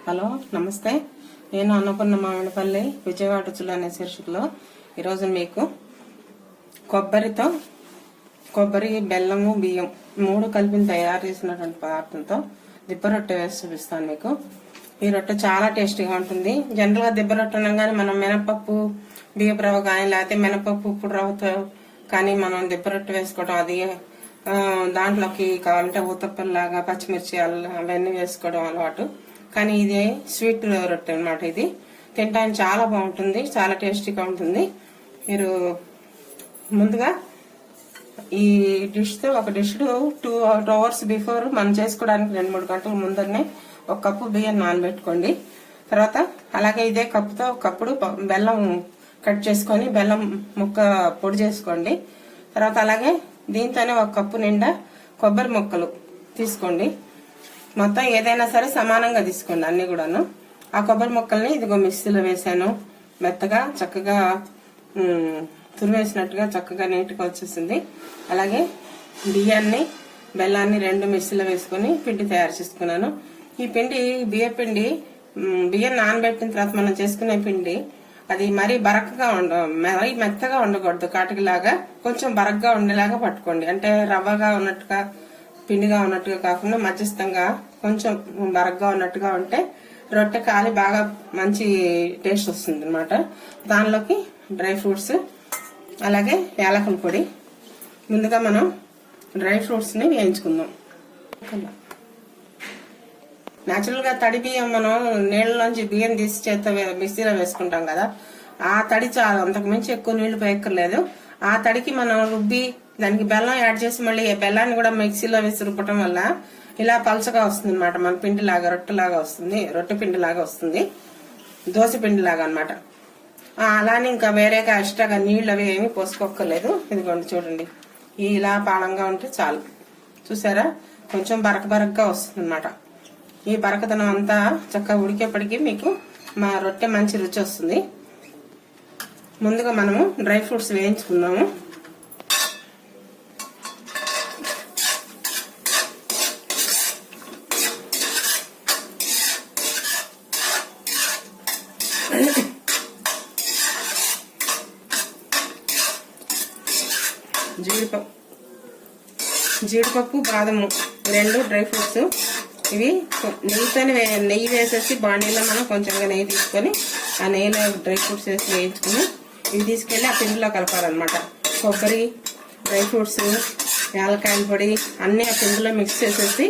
Hello నమస్తే, నేను అన్నపూర్ణ మామిడిపల్లి విజయవాడ రుచులు అనే శీర్షికలో ఈరోజు మీకు కొబ్బరి బెల్లము బియ్యం మూడు కలిపి తయారు చేసినటువంటి పదార్థంతో దిబ్బ రొట్టె వేసి చూపిస్తాను మీకు. ఈ రొట్టె చాలా టేస్టీగా ఉంటుంది. జనరల్ గా దిబ్బ రొట్టె అనగానే మనం మినపప్పు బియ్యపు రవ్వ కానీ లేకపోతే మినపప్పు ఉప్పుడు రవ్వతో కానీ మనం దిబ్బ రొట్టె వేసుకోవడం, అది దాంట్లోకి కావాలంటే ఊతప్పల్లాగా పచ్చిమిర్చి అవన్నీ వేసుకోవడం అలవాటు. కానీ ఇది స్వీట్ రొట్టె అనమాట. ఇది తినడానికి చాలా బాగుంటుంది, చాలా టేస్టీగా ఉంటుంది. మీరు ముందుగా ఈ డిష్ తో ఒక డిష్ 2 hours బిఫోర్ మనం చేసుకోవడానికి 2-3 గంటల ముందరనే ఒక కప్పు బియ్యం నానబెట్టుకోండి. తర్వాత అలాగే ఇదే కప్పుతో ఒక కప్పుడు బెల్లం కట్ చేసుకొని బెల్లం ముక్క పొడి చేసుకోండి. తర్వాత అలాగే దీంతోనే ఒక కప్పు నిండా కొబ్బరి ముక్కలు తీసుకోండి. మొత్తం ఏదైనా సరే సమానంగా తీసుకోండి అన్ని కూడాను. ఆ కొబ్బరి ముక్కల్ని ఇదిగో మిక్సీలో వేసాను. మెత్తగా చక్కగా తురివేసినట్టుగా చక్కగా నీట్గా వచ్చేసింది. అలాగే బియ్యాన్ని బెల్లాన్ని 2 మిక్సీలో వేసుకొని పిండి తయారు చేసుకున్నాను. ఈ పిండి బియ్యం నానబెట్టిన తర్వాత మనం చేసుకునే పిండి అది మరీ బరకగా మరీ మెత్తగా ఉండకూడదు. కాటికిలాగా కొంచెం బరకగా ఉండేలాగా పట్టుకోండి. అంటే రవ్వగా ఉన్నట్టుగా పిండిగా ఉన్నట్టుగా కాకుండా మధ్యస్థంగా కొంచెం బరకగా ఉన్నట్టుగా ఉంటే రొట్టె కాలి బాగా మంచి టేస్ట్ వస్తుంది అనమాట. దానిలోకి డ్రై ఫ్రూట్స్ అలాగే యాలకుల పొడి. ముందుగా మనం డ్రై ఫ్రూట్స్ ని వేయించుకుందాం. నేచురల్ గా తడి బియ్యం మనం నీళ్ళలోంచి బియ్యం తీసి చేత మిక్సీలో వేసుకుంటాం కదా, ఆ తడి చాలు, అంతకు మించి ఎక్కువ నీళ్లు పోయక్కర్లేదు. ఆ తడికి మనం రుబ్బి దానికి బెల్లం యాడ్ చేసి మళ్ళీ బెల్లాన్ని కూడా మిక్సీలో వేసి రుబ్బటం వల్ల ఇలా పలచగా వస్తుంది అనమాట. మన పిండిలాగా రొట్టెలాగా వస్తుంది, రొట్టె పిండిలాగా వస్తుంది, దోశ పిండిలాగా అనమాట. అలానే ఇంకా వేరేగా ఎక్స్ట్రాగా నీళ్ళు అవి ఏమి పోసుకోక్కర్లేదు. ఇదిగోండి చూడండి, ఇలా పాలంగా ఉంటే చాలు. చూసారా, కొంచెం బరకగా వస్తుంది అనమాట. ఈ బరకదనం అంతా చక్కగా ఉడికేపటికి మీకు మా రొట్టె మంచి రుచి వస్తుంది. ముందుగా మనము డ్రై ఫ్రూట్స్ వేయించుకుందాము. జీడిపప్పు బాదము 2 డ్రై ఫ్రూట్స్. ఇవి నెయ్యి వేసేసి బాండీలో మనం కొంచెంగా నెయ్యి తీసుకొని ఆ నెయ్యిలో డ్రై ఫ్రూట్స్ వేసి వేయించుకుని ఇవి తీసుకెళ్లి ఆ పిండిలో కలపాలన్నమాట. కొబ్బరి, డ్రై ఫ్రూట్స్, యాలకాయల పొడి అన్ని ఆ పిండిలో మిక్స్ చేసేసి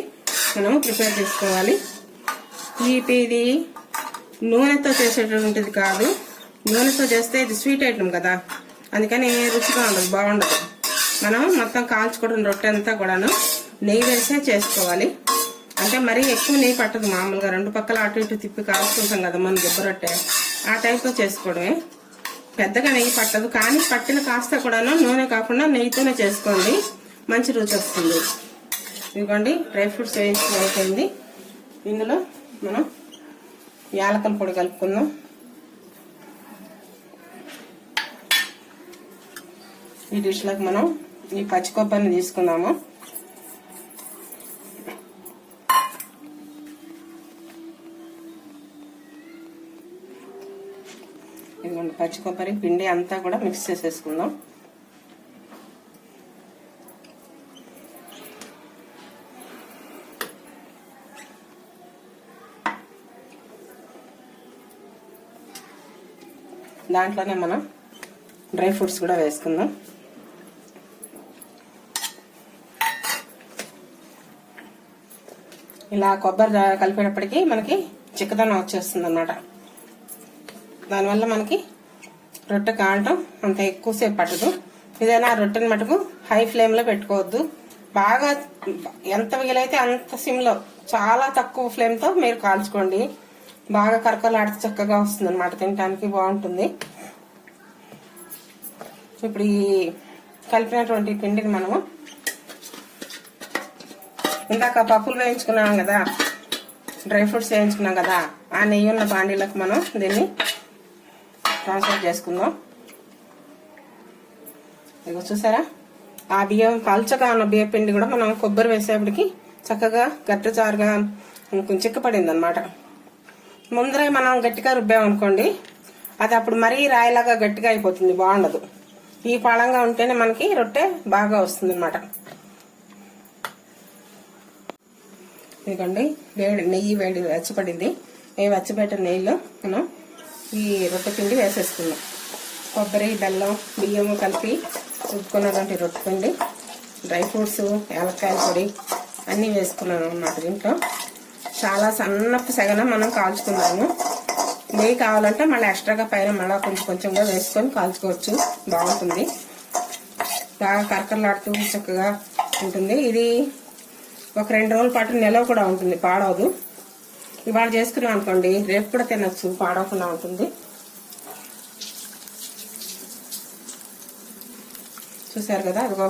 మనము ప్రిపేర్ చేసుకోవాలి. ఇది నూనెతో చేసేటువంటిది కాదు. నూనెతో చేస్తే ఇది స్వీట్ ఐటమ్ కదా, అందుకని రుచిగా ఉండదు, బాగుండదు. మనం మొత్తం కాల్చుకోవడం రొట్టె అంతా కూడాను నెయ్యి వేసే చేసుకోవాలి. అంటే మరీ ఎక్కువ నెయ్యి పట్టదు. మామూలుగా 2 పక్కల అటు ఇటు తిప్పి కాల్చుకుంటాం కదా మనం దిబ్బ రొట్టె, ఆ టైప్లో చేసుకోవడమే. పెద్దగా నెయ్యి పట్టదు, కానీ పట్టిన కాస్త కూడాను నూనె కాకుండా నెయ్యితోనే చేసుకోండి, మంచి రుచి వస్తుంది. ఇదిగోండి డ్రై ఫ్రూట్స్ వేయించుకుని అయిపోయింది. ఇందులో మనం యాలకల పొడి కలుపుకుందాం. ఈ డిష్లోకి మనం ఈ పచ్చి కొబ్బరిని తీసుకుందాము. ఇదిగోండి పచ్చి కొబ్బరి పిండి అంతా కూడా మిక్స్ చేసేసుకుందాం. దాంట్లోనే మనం డ్రై ఫ్రూట్స్ కూడా వేసుకుందాం. ఇలా కొబ్బరి కలిపేటప్పటికి మనకి చిక్కదనం వచ్చేస్తుంది అన్నమాట. దానివల్ల మనకి రొట్టె కావటం అంత ఎక్కువసేపు పట్టదు. ఏదైనా రొట్టెని మటుకు హై ఫ్లేమ్లో పెట్టుకోవద్దు. బాగా ఎంత వీలైతే అంత సిమ్లో, చాలా తక్కువ ఫ్లేమ్తో మీరు కాల్చుకోండి. బాగా కరకలాడితే చక్కగా వస్తుంది అనమాట, తినడానికి బాగుంటుంది. ఇప్పుడు ఈ కలిపినటువంటి పిండిని మనము ఇందాక పప్పులు వేయించుకున్నాం కదా, డ్రై ఫ్రూట్స్ వేయించుకున్నాం కదా, ఆ నెయ్యి ఉన్న బాండీలకు మనం దీన్ని ట్రాన్స్ఫర్ చేసుకుందాం. ఇక చూసారా, ఆ బియ్యం పల్చగా ఉన్న బియ్య పిండి కూడా మనం కొబ్బరి వేసేపటికి చక్కగా గట్టిచారుగా కొంచెం చిక్కపడింది అనమాట. ముందరే మనం గట్టిగా రుబ్బామనుకోండి అది అప్పుడు మరీ రాయిలాగా గట్టిగా అయిపోతుంది, బాగుండదు. ఈ పళంగా ఉంటేనే మనకి రొట్టె బాగా వస్తుంది అన్నమాట. ఇదిగోండి నెయ్యి వెచ్చపడింది. వెచ్చబెట్టిన నెయ్యిలో మనం ఈ రొట్టె పిండి వేసేసుకున్నాం. కొబ్బరి, బెల్లం, బియ్యము కలిపి రుబ్బుకున్నటువంటి రొట్టె పిండి, డ్రై ఫ్రూట్స్, యాలక్కాయల పొడి అన్నీ వేసుకున్నాను అన్నమాట. దీంట్లో చాలా సన్నపు సెగన మనం కాల్చుకున్నాము. నెయ్యి కావాలంటే మళ్ళీ ఎక్స్ట్రాగా పైన మళ్ళీ కొంచెంగా వేసుకొని కాల్చుకోవచ్చు, బాగుంటుంది. బాగా కరకరలాడుతూ చక్కగా ఉంటుంది. ఇది ఒక 2 రోజుల పాటు నిలవ కూడా ఉంటుంది, పాడవదు. ఇవాళ చేసుకున్నాం అనుకోండి రేపు కూడా తినచ్చు, పాడవకుండా ఉంటుంది. చూసారు కదా, అదిగో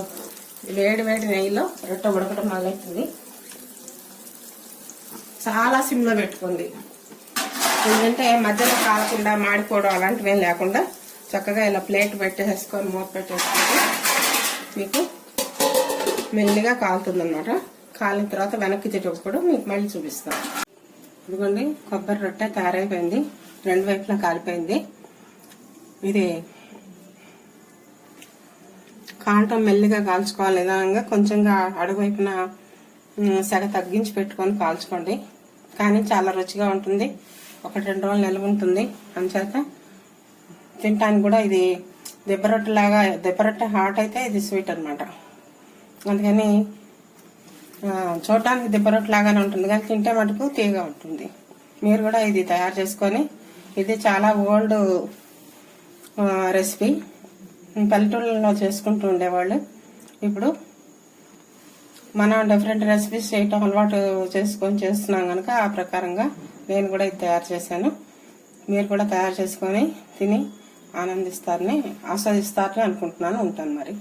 వేడి నెయ్యిలో రొట్టె ఉడకటం మొదలవుతుంది. చాలా సిమ్లో పెట్టుకుంది, ఎందుకంటే మధ్యలో కాలకుండా మాడిపోవడం అలాంటివి ఏం లేకుండా చక్కగా ఇలా ప్లేట్ పెట్టేసుకొని మూత పెట్టేసుకుంటే మీకు మెల్లిగా కాలుతుంది అనమాట. కాలిన తర్వాత వెనక్కి తిట్టేటప్పుడు మీకు మళ్ళీ చూపిస్తాను. ఇదిగోండి కొబ్బరి రొట్టె తయారైపోయింది, 2 వైపులా కాలిపోయింది. ఇది కాలటం మెల్లిగా కాల్చుకోవాలి, నిదానంగా కొంచెంగా అడుగువైపున సెగ తగ్గించి పెట్టుకొని కాల్చుకోండి. కానీ చాలా రుచిగా ఉంటుంది, 1-2 రోజులు నిల్వ ఉంటుంది. అందుచేత తినటానికి కూడా ఇది దెబ్బరొట్టె హాట్ అయితే ఇది స్వీట్ అనమాట. అందుకని చూడటానికి దిబ్బరొట్టె లాగానే ఉంటుంది, కానీ తింటే మటుకు తీయగా ఉంటుంది. మీరు కూడా ఇది తయారు చేసుకొని, ఇది చాలా ఓల్డ్ రెసిపీ, పల్లెటూళ్ళలో చేసుకుంటూ ఉండేవాళ్ళు. ఇప్పుడు మనం డిఫరెంట్ రెసిపీస్ చేయటం అలవాటు చేస్తున్నాం కనుక ఆ ప్రకారంగా నేను కూడా ఇది తయారు చేశాను. మీరు కూడా తయారు చేసుకొని తిని ఆస్వాదిస్తారని అనుకుంటున్నాను. ఉంటాను మరి.